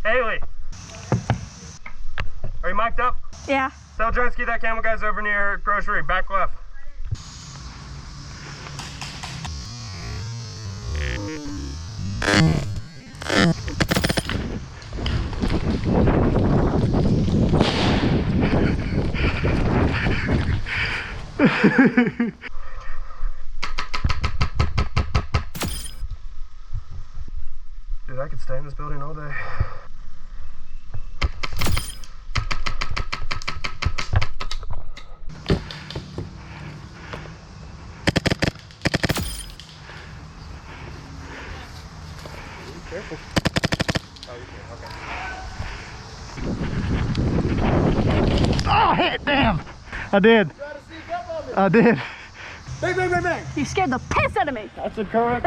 Haley, are you mic'd up? Yeah. Tell Drensky that camel guy's over near grocery, back left. Dude, I could stay in this building all day. Careful. Oh, you can. Okay. Oh, hit! Damn! I did. Try to sneak up on me. I did. Bang, bang, bang, bang. You scared the piss out of me. That's a correct.